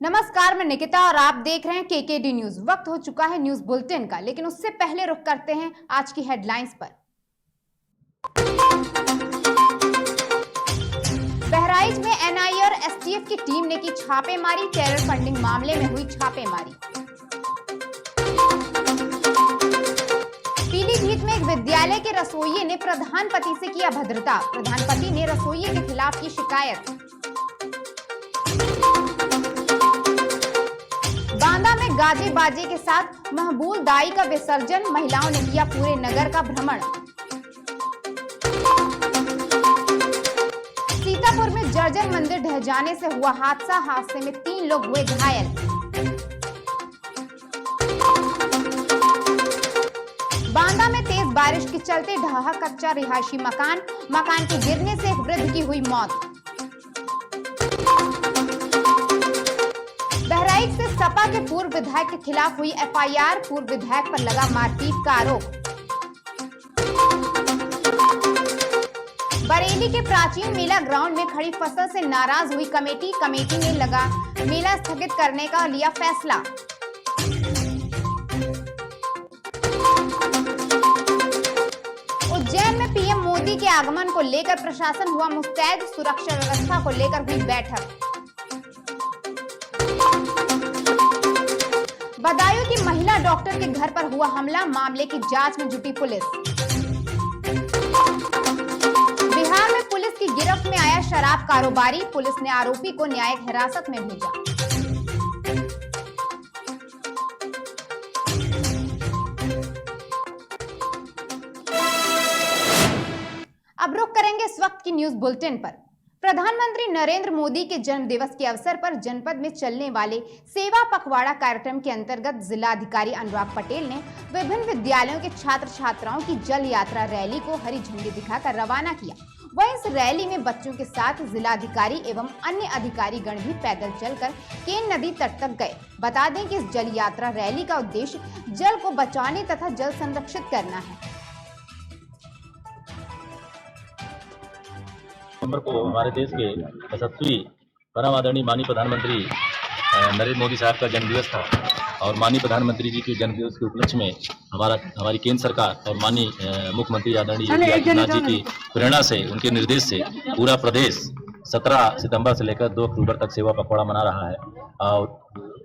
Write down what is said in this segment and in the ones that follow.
नमस्कार, मैं निकिता और आप देख रहे हैं केकेडी न्यूज। वक्त हो चुका है न्यूज बुलेटिन का, लेकिन उससे पहले रुख करते हैं आज की हेडलाइंस पर। बहराइच में एनआईए और एसटीएफ की टीम ने की छापेमारी, टेरर फंडिंग मामले में हुई छापेमारी। पीलीभीत में एक विद्यालय के रसोइये ने प्रधान पति से किया अभद्रता, प्रधान पति ने रसोइये के खिलाफ की शिकायत। बांदा में गाजे बाजे के साथ महबूल दाई का विसर्जन, महिलाओं ने किया पूरे नगर का भ्रमण। सीतापुर में जर्जर मंदिर ढह जाने से हुआ हादसा, हादसे में 3 लोग हुए घायल। बांदा में तेज बारिश के चलते ढहा कच्चा रिहायशी मकान के गिरने से एक वृद्ध की हुई मौत। बहराइच से सपा के पूर्व विधायक के खिलाफ हुई एफआईआर, पूर्व विधायक पर लगा मारपीट का आरोप। बरेली के प्राचीन मेला ग्राउंड में खड़ी फसल से नाराज हुई कमेटी ने लगा मेला स्थगित करने का लिया फैसला। उज्जैन में पीएम मोदी के आगमन को लेकर प्रशासन हुआ मुस्तैद, सुरक्षा व्यवस्था को लेकर हुई बैठक। बदायूं की महिला डॉक्टर के घर पर हुआ हमला, मामले की जांच में जुटी पुलिस। बिहार में पुलिस की गिरफ्त में आया शराब कारोबारी, पुलिस ने आरोपी को न्यायिक हिरासत में भेजा। अब रुक करेंगे इस वक्त की न्यूज बुलेटिन पर। प्रधानमंत्री नरेंद्र मोदी के जन्म दिवस के अवसर पर जनपद में चलने वाले सेवा पखवाड़ा कार्यक्रम के अंतर्गत जिलाधिकारी अनुराग पटेल ने विभिन्न विद्यालयों के छात्र छात्राओं की जल यात्रा रैली को हरी झंडी दिखाकर रवाना किया। वहीं इस रैली में बच्चों के साथ जिलाधिकारी एवं अन्य अधिकारी गण भी पैदल चलकर केन नदी तट तक गए। बता दें कि इस जल यात्रा रैली का उद्देश्य जल को बचाने तथा जल संरक्षित करना है। नवंबर को हमारे देश के यशस्वी परम आदरणीय माननीय प्रधानमंत्री नरेंद्र मोदी साहब का जन्मदिवस था और माननीय प्रधानमंत्री जी के जन्मदिवस के उपलक्ष्य में हमारी केंद्र सरकार और माननीय मुख्यमंत्री आदरणीय योगी आदित्यनाथ जी की प्रेरणा से, उनके निर्देश से पूरा प्रदेश 17 सितंबर से लेकर 2 अक्टूबर तक सेवा पखवाड़ा मना रहा है। और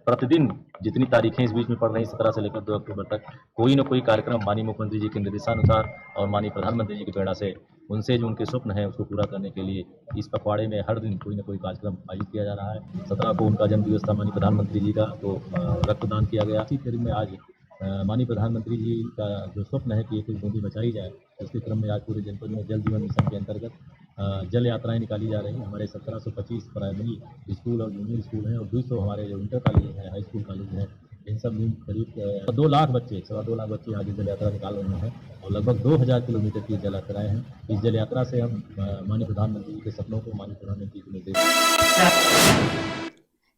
प्रतिदिन जितनी तारीखें इस बीच में पड़ रही 17 से लेकर 2 अक्टूबर तक कोई न कोई कार्यक्रम माननीय मुख्यमंत्री जी के निर्देशानुसार और माननीय प्रधानमंत्री जी की प्रेरणा से उनसे जो उनके स्वप्न है उसको पूरा करने के लिए इस पखवाड़े में हर दिन कोई न कोई कार्यक्रम आयोजित किया जा रहा है। 17 को उनका जन्म दिवस था माननीय प्रधानमंत्री जी का, तो रक्तदान किया गया। इसी क्रम में आज माननीय प्रधानमंत्री जी का जो स्वप्न है कि एक बूंदी बचाई जाए, उसके क्रम में आज पूरे जनपद में जल जीवन मिशन के अंतर्गत जल यात्राएं निकाली जा रही हैं। हमारे 1725 प्राइमरी स्कूल और जूनियर स्कूल हैं और 200 हमारे जो इंटर कॉलेज हैं, हाई स्कूल कॉलेज हैं, इन सब में करीब 2 लाख बच्चे, 2.25 लाख बच्चे आज जल यात्रा निकाल रहे हैं और लगभग 2000 किलोमीटर की जल यात्राएं हैं। इस जल यात्रा से हम माननीय प्रधानमंत्री जी के सपनों को माननीय प्रधानमंत्री के निर्देश।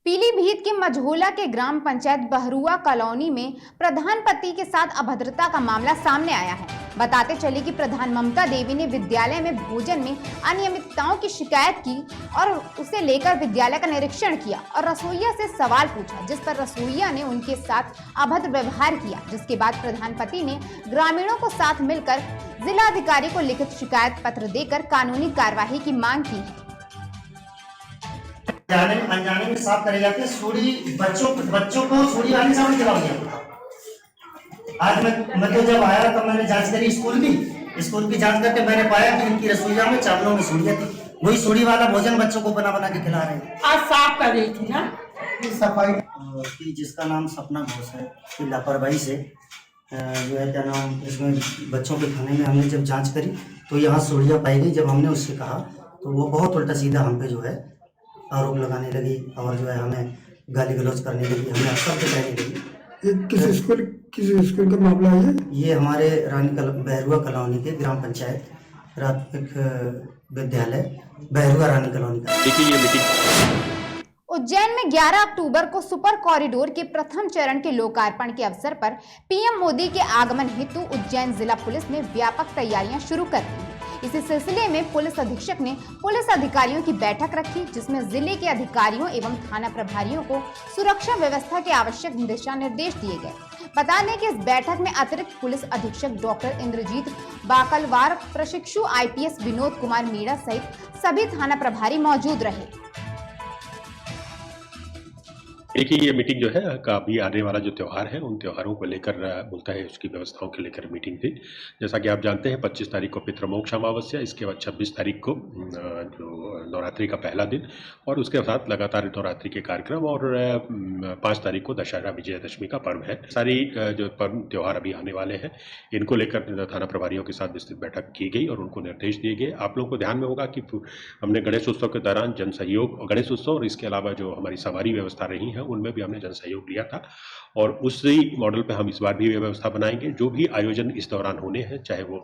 पीलीभीत के मझोला के ग्राम पंचायत बहरुआ कॉलोनी में प्रधान पति के साथ अभद्रता का मामला सामने आया है। बताते चले कि प्रधान ममता देवी ने विद्यालय में भोजन में अनियमितताओं की शिकायत की और उसे लेकर विद्यालय का निरीक्षण किया और रसोइया से सवाल पूछा, जिस पर रसोइया ने उनके साथ अभद्र व्यवहार किया। जिसके बाद प्रधान पति ने ग्रामीणों को साथ मिलकर जिलाधिकारी को लिखित शिकायत पत्र देकर कानूनी कार्यवाही की मांग की है। अनजाने में साफ करे जाते सूड़ी बच्चों को सूड़ी वाली सामने चला गया। आज मैं तो जब आया तब मैंने जांच करी स्कूल की जांच करके मैंने पाया कि इनकी रसोइया में चावलों में सूड़ियां थी। वही सूड़ी वाला भोजन बच्चों को बना के खिला रहे हैं। आज साफ कर रही थी ना सफाई की, जिसका नाम सपना घोष है, कि लापरवाही से जो है क्या नाम, इसमें बच्चों के खाने में हमने जब जाँच करी तो यहाँ सूड़ियाँ पाई गई। जब हमने उससे कहा तो वो बहुत उल्टा सीधा हम पे जो है आरोप लगाने लगी और जो है हमें गाली गलौज करने लगी, हमें अक्सर पे कहने लगी। किस स्कूल का मामला है ये? हमारे बहरुआ कॉलोनी के ग्राम पंचायत प्राथमिक विद्यालय बहरुआ रानी कॉलोनी का। उज्जैन में 11 अक्टूबर को सुपर कॉरिडोर के प्रथम चरण के लोकार्पण के अवसर पर पीएम मोदी के आगमन हेतु उज्जैन जिला पुलिस ने व्यापक तैयारियां शुरू कर दी हैं। इसी सिलसिले में पुलिस अधीक्षक ने पुलिस अधिकारियों की बैठक रखी, जिसमें जिले के अधिकारियों एवं थाना प्रभारियों को सुरक्षा व्यवस्था के आवश्यक दिशा निर्देश दिए गए। बता दें कि इस बैठक में अतिरिक्त पुलिस अधीक्षक डॉक्टर इंद्रजीत बाकलवार, प्रशिक्षु IPS विनोद कुमार मीणा सहित सभी थाना प्रभारी मौजूद रहे। देखिए, ये मीटिंग जो है अभी आने वाला जो त्यौहार है उन त्योहारों को लेकर बोलता है उसकी व्यवस्थाओं के लेकर मीटिंग थी। जैसा कि आप जानते हैं 25 तारीख को पितृमोक्ष अमावस्या, इसके बाद 26 तारीख को जो नवरात्रि का पहला दिन और उसके साथ लगातार नवरात्रि के कार्यक्रम और 5 तारीख को दशहरा विजयदशमी का पर्व है। सारी जो पर्व त्यौहार अभी आने वाले हैं इनको लेकर थाना प्रभारियों के साथ विस्तृत बैठक की गई और उनको निर्देश दिए गए। आप लोगों को ध्यान में होगा कि हमने गणेश उत्सव के दौरान जन सहयोग और गणेश उत्सव और इसके अलावा जो हमारी सवारी व्यवस्था रही है उनमें भी हमने जन सहयोग लिया था और उसी मॉडल पे हम इस बार भी व्यवस्था बनाएंगे। जो भी आयोजन इस दौरान होने हैं, चाहे वो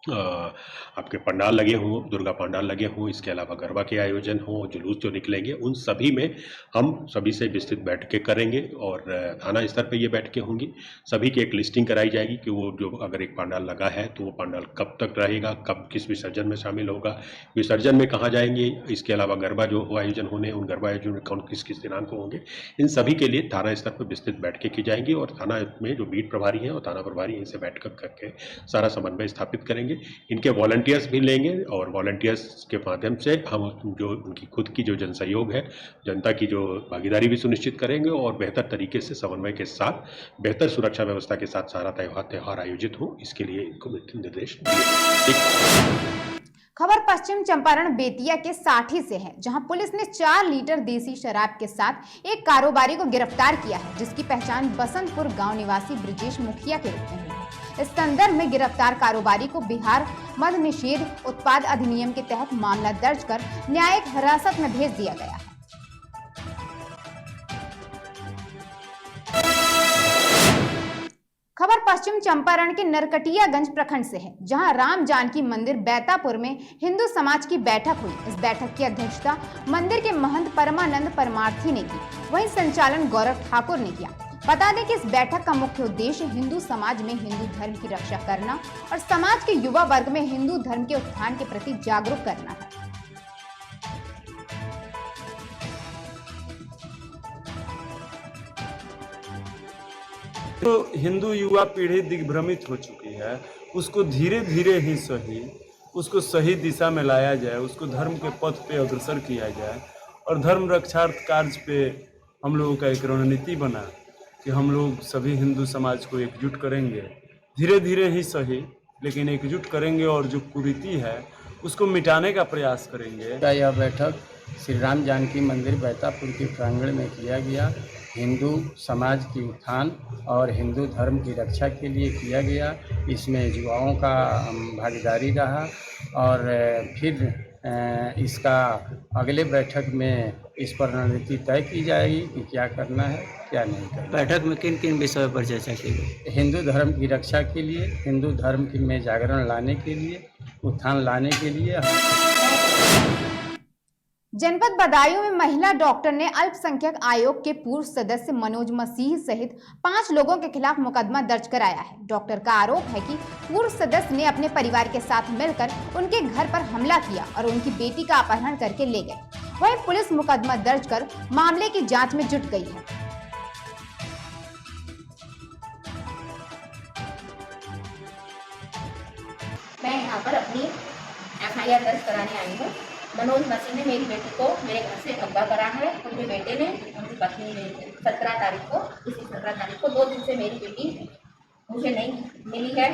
आपके पंडाल लगे हों, दुर्गा पंडाल लगे हों, इसके अलावा गरबा के आयोजन हों, जुलूस जो निकलेंगे, उन सभी में हम सभी से विस्तृत बैठकें करेंगे और थाना स्तर पे ये बैठकें होंगी। सभी की एक लिस्टिंग कराई जाएगी कि वो जो अगर एक पंडाल लगा है तो वो पंडाल कब तक रहेगा, कब किस विसर्जन में शामिल होगा, विसर्जन में कहाँ जाएंगे, इसके अलावा गरबा जो आयोजन होने उन गरबा आयोजन में कौन किस किस दिनांक को होंगे, इन सभी के लिए थाना स्तर पर विस्तृत बैठकें की जाएंगी और थाना में जो बीट प्रभारी हैं और थाना प्रभारी इनसे बैठक करके सारा समन्वय स्थापित करेंगे। इनके वॉलंटियर्स भी लेंगे और वॉलंटियर्स के माध्यम से हम जो उनकी खुद की जो जन सहयोग है, जनता की जो भागीदारी भी सुनिश्चित करेंगे और बेहतर तरीके से समन्वय के साथ बेहतर सुरक्षा व्यवस्था के साथ सारा त्यौहार आयोजित हो, इसके लिए इनको निर्देश दिए। खबर पश्चिम चंपारण बेतिया के साठी से है, जहां पुलिस ने 4 लीटर देसी शराब के साथ एक कारोबारी को गिरफ्तार किया है, जिसकी पहचान बसंतपुर गांव निवासी ब्रिजेश मुखिया के रूप में हुई। इस संदर्भ में गिरफ्तार कारोबारी को बिहार मद्य निषेध उत्पाद अधिनियम के तहत मामला दर्ज कर न्यायिक हिरासत में भेज दिया गया है। खबर पश्चिम चंपारण के नरकटियागंज प्रखंड से है, जहां राम जानकी मंदिर बैतापुर में हिंदू समाज की बैठक हुई। इस बैठक की अध्यक्षता मंदिर के महंत परमानंद परमार्थी ने की, वहीं संचालन गौरव ठाकुर ने किया। बता दें कि इस बैठक का मुख्य उद्देश्य हिंदू समाज में हिंदू धर्म की रक्षा करना और समाज के युवा वर्ग में हिंदू धर्म के उत्थान के प्रति जागरूक करना है। तो हिंदू युवा पीढ़ी दिग्भ्रमित हो चुकी है, उसको धीरे धीरे ही सही उसको सही दिशा में लाया जाए, उसको धर्म के पथ पे अग्रसर किया जाए और धर्म रक्षार्थ कार्य पे हम लोगों का एक रणनीति बना कि हम लोग सभी हिंदू समाज को एकजुट करेंगे, धीरे धीरे ही सही लेकिन एकजुट करेंगे और जो कुरीति है उसको मिटाने का प्रयास करेंगे। यह बैठक श्री राम जानकी मंदिर बैतापुर के प्रांगण में किया गया। हिंदू समाज की उत्थान और हिंदू धर्म की रक्षा के लिए किया गया। इसमें युवाओं का भागीदारी रहा और फिर इसका अगले बैठक में इस पर रणनीति तय की जाएगी कि क्या करना है क्या नहीं करना। बैठक में किन किन विषयों पर चर्चा की गई? हिंदू धर्म की रक्षा के लिए, हिंदू धर्म में जागरण लाने के लिए, उत्थान लाने के लिए। जनपद बदायूं में महिला डॉक्टर ने अल्पसंख्यक आयोग के पूर्व सदस्य मनोज मसीह सहित 5 लोगों के खिलाफ मुकदमा दर्ज कराया है। डॉक्टर का आरोप है कि पूर्व सदस्य ने अपने परिवार के साथ मिलकर उनके घर पर हमला किया और उनकी बेटी का अपहरण करके ले गए। वहीं पुलिस मुकदमा दर्ज कर मामले की जांच में जुट गई है। मैं यहाँ पर अपनी FIR दर्ज कराने आई हूँ। मनोज मसीह ने मेरी बेटी को मेरे घर से अगवा करा है। उनके बेटे ने, उनकी पत्नी ने 17 तारीख को, इसी 17 तारीख को 2 दिन से मेरी बेटी मुझे नहीं मिली है।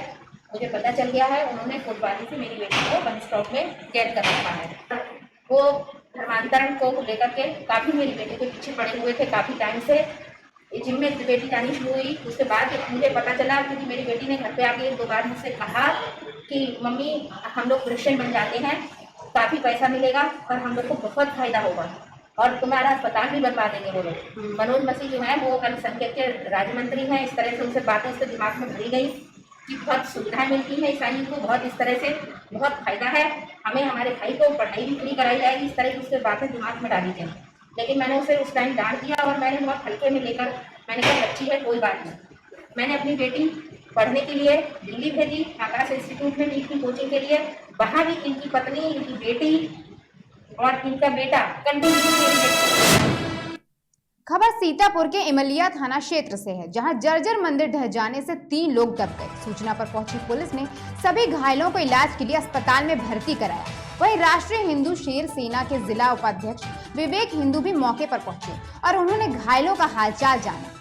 मुझे पता चल गया है उन्होंने कोतवाली से मेरी बेटी को वन स्टॉप में कैद कर रखा है। वो धर्मांतरण को लेकर के काफ़ी मेरी बेटी के पीछे पड़े हुए थे काफ़ी टाइम से। जिनमें बेटी जानी शुरू हुई उसके बाद मुझे पता चला, क्योंकि मेरी बेटी ने घर पे आके 2 बार मुझसे कहा कि मम्मी हम लोग क्रिश्चियन बन जाते हैं, काफ़ी पैसा मिलेगा और हम लोग को बहुत फायदा होगा और तुम्हारा अस्पताल भी बनवा देंगे वो लोग। मनोज मसीह जो है वो अल्पसंख्यक के राज्य मंत्री हैं। इस तरह से उनसे बातें उसके दिमाग में भरी गई कि बहुत सुविधाएं मिलती है ईसाइयों को, बहुत इस तरह से बहुत फायदा है, हमें हमारे भाई को पढ़ाई भी फ्री कराई जाएगी। इस तरह की उसके बातें दिमाग में डाली गई। लेकिन मैंने उसे उस टाइम डांट दिया और मैंने बहुत हल्के में लेकर, मैंने कहा बच्ची है कोई बात नहीं। मैंने अपनी बेटी पढ़ने के लिए दिल्ली भेजी, आकाश इंस्टीट्यूट में नीट की कोचिंग के लिए। वहाँ भी इनकी पत्नी, इनकी बेटी और इनका बेटा कंटिन्यू। खबर सीतापुर के इमलिया थाना क्षेत्र से है, जहां जर्जर मंदिर ढह जाने से 3 लोग दब गए। सूचना पर पहुंची पुलिस ने सभी घायलों को इलाज के लिए अस्पताल में भर्ती कराया। वहीं राष्ट्रीय हिंदू शेर सेना के जिला उपाध्यक्ष विवेक हिंदू भी मौके पर पहुंचे और उन्होंने घायलों का हालचाल जाना।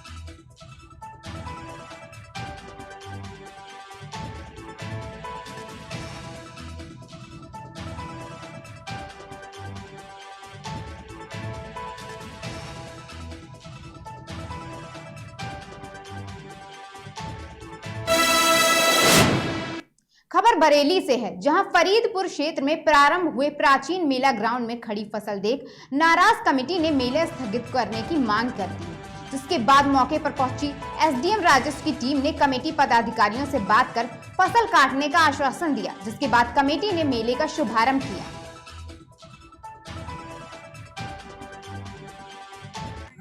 खबर बरेली से है, जहां फरीदपुर क्षेत्र में प्रारंभ हुए प्राचीन मेला ग्राउंड में खड़ी फसल देख नाराज कमेटी ने मेला स्थगित करने की मांग कर दी, जिसके बाद मौके पर पहुंची एसडीएम राजस्व की टीम ने कमेटी पदाधिकारियों से बात कर फसल काटने का आश्वासन दिया, जिसके बाद कमेटी ने मेले का शुभारंभ किया।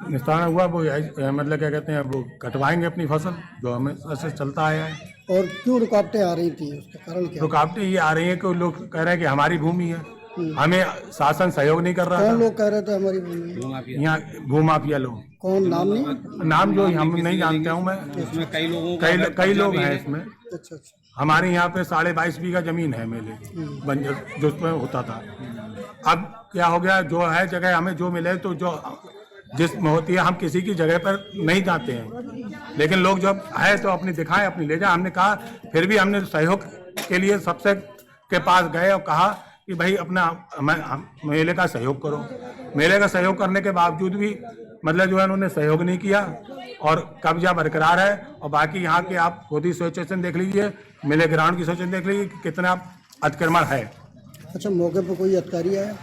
निस्तारण हुआ वो मतलब क्या कहते हैं, वो कटवाएंगे अपनी फसल जो हमें ऐसे चलता आया है। और क्यों रुकावटें आ रही थी, उसका कारण क्या? रुकावटें ये आ रही है कि लोग कह रहे हैं कि हमारी भूमि है, हमें शासन सहयोग नहीं कर रहा। कौन लोग कह रहे थे हमारी भूमि? यहाँ भूमाफिया लोग। कौन, नाम नहीं? नाम जो हम नहीं जानता हूँ मैं। इसमें कई लोग हैं इसमें। अच्छा। हमारे यहाँ पे 22.5 बीघा जमीन है मेले बंजर जो उसमें होता था। अब क्या हो गया, जो है जगह हमें जो मिले तो जो जिसमें होती है हम किसी की जगह पर नहीं जाते हैं, लेकिन लोग जब है तो अपनी दिखाएं, अपनी ले जाए। हमने कहा, फिर भी हमने सहयोग के लिए सबसे के पास गए और कहा कि भाई अपना मेले का सहयोग करो। मेले का सहयोग करने के बावजूद भी मतलब जो है उन्होंने सहयोग नहीं किया और कब्जा बरकरार है। और बाकी यहाँ के आप खुद ही सिचुएशन देख लीजिए, मेले ग्राउंड की सिचुएशन देख लीजिए कि कितना अतिक्रमण है। अच्छा, मौके पर कोई अधिकारी आया?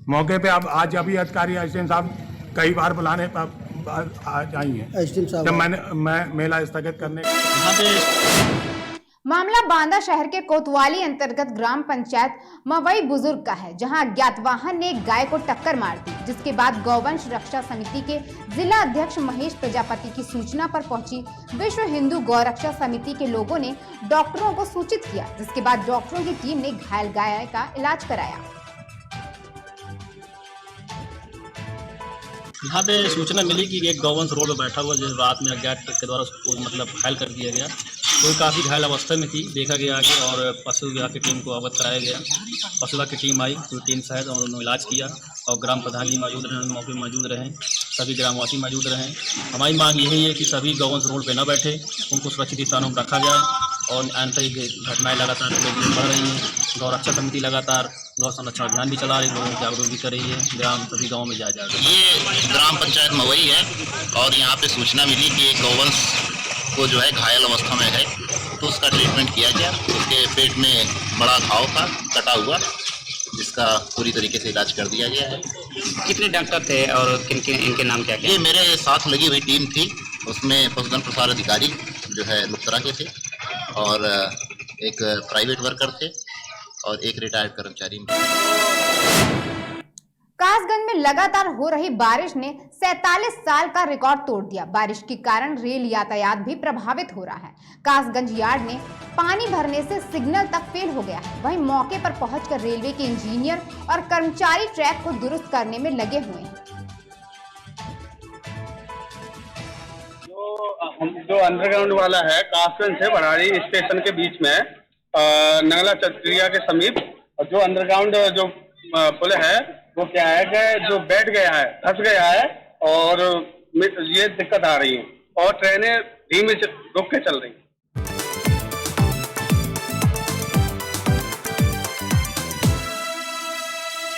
मौके पे अब आज अभी अधिकारी एसडीएम साहब कई बार बुलाने पर आज आई है। एसडीएम साहब जब मैं मेला स्थगित करने मामला बांदा शहर के कोतवाली अंतर्गत ग्राम पंचायत मवई बुजुर्ग का है, जहां अज्ञात वाहन ने एक गाय को टक्कर मार दी, जिसके बाद गौवंश रक्षा समिति के जिला अध्यक्ष महेश प्रजापति की सूचना पर पहुंची विश्व हिंदू गौरक्षा समिति के लोगों ने डॉक्टरों को सूचित किया, जिसके बाद डॉक्टरों की टीम ने घायल गाय का इलाज कराया। यहाँ पे सूचना मिली कि एक गौवंश रोड पर बैठा हुआ जो रात में अज्ञात ट्रक के द्वारा उसको मतलब घायल कर दिया गया। तो काफ़ी घायल अवस्था में थी, देखा गया कि और पशु विभाग की टीम को अवगत कराया गया। पशु विभाग की टीम आई, पूरी टीम सहित और उन्होंने इलाज किया और ग्राम प्रधान जी मौजूद रहे, मौके में मौजूद रहें, सभी ग्रामवासी मौजूद रहें। हमारी मांग यही है कि सभी गौवंश रोड पर न बैठे, उनको सुरक्षित स्थानों में रखा जाए और आंतरिक घटनाएँ लगातार बढ़ रही हैं। गौरक्षा समिति लगातार गौ संरक्षण अभियान भी चला रही है, लोगों को जागरूक भी कर रही है, सभी गाँव में जाया जा रहा है। ये ग्राम पंचायत मवई है और यहाँ पे सूचना मिली कि एक गौवंश को जो है घायल अवस्था में है, तो उसका ट्रीटमेंट किया गया। उसके पेट में बड़ा घाव था कटा हुआ, जिसका पूरी तरीके से इलाज कर दिया गया है। कितने डॉक्टर थे और इनके नाम क्या क्या? ये मेरे साथ लगी हुई टीम थी, उसमें पशुधन प्रसार अधिकारी जो है लुप्तरा के थे और एक प्राइवेट वर्कर थे और एक रिटायर्ड कर्मचारी। कासगंज में लगातार हो रही बारिश ने 47 साल का रिकॉर्ड तोड़ दिया। बारिश के कारण रेल यातायात भी प्रभावित हो रहा है। कासगंज यार्ड में पानी भरने से सिग्नल तक फेल हो गया है। वहीं मौके पर पहुंचकर रेलवे के इंजीनियर और कर्मचारी ट्रैक को दुरुस्त करने में लगे हुए हैं। जो अंडरग्राउंड वाला है कासगंज से बराड़ी स्टेशन के बीच में नगला चक्रिया के समीप, जो अंडरग्राउंड जो पुल है वो क्या है कि जो बैठ गया है, धंस गया है और ये दिक्कत आ रही है और ट्रेनें धीमे रुक के चल रही हैं।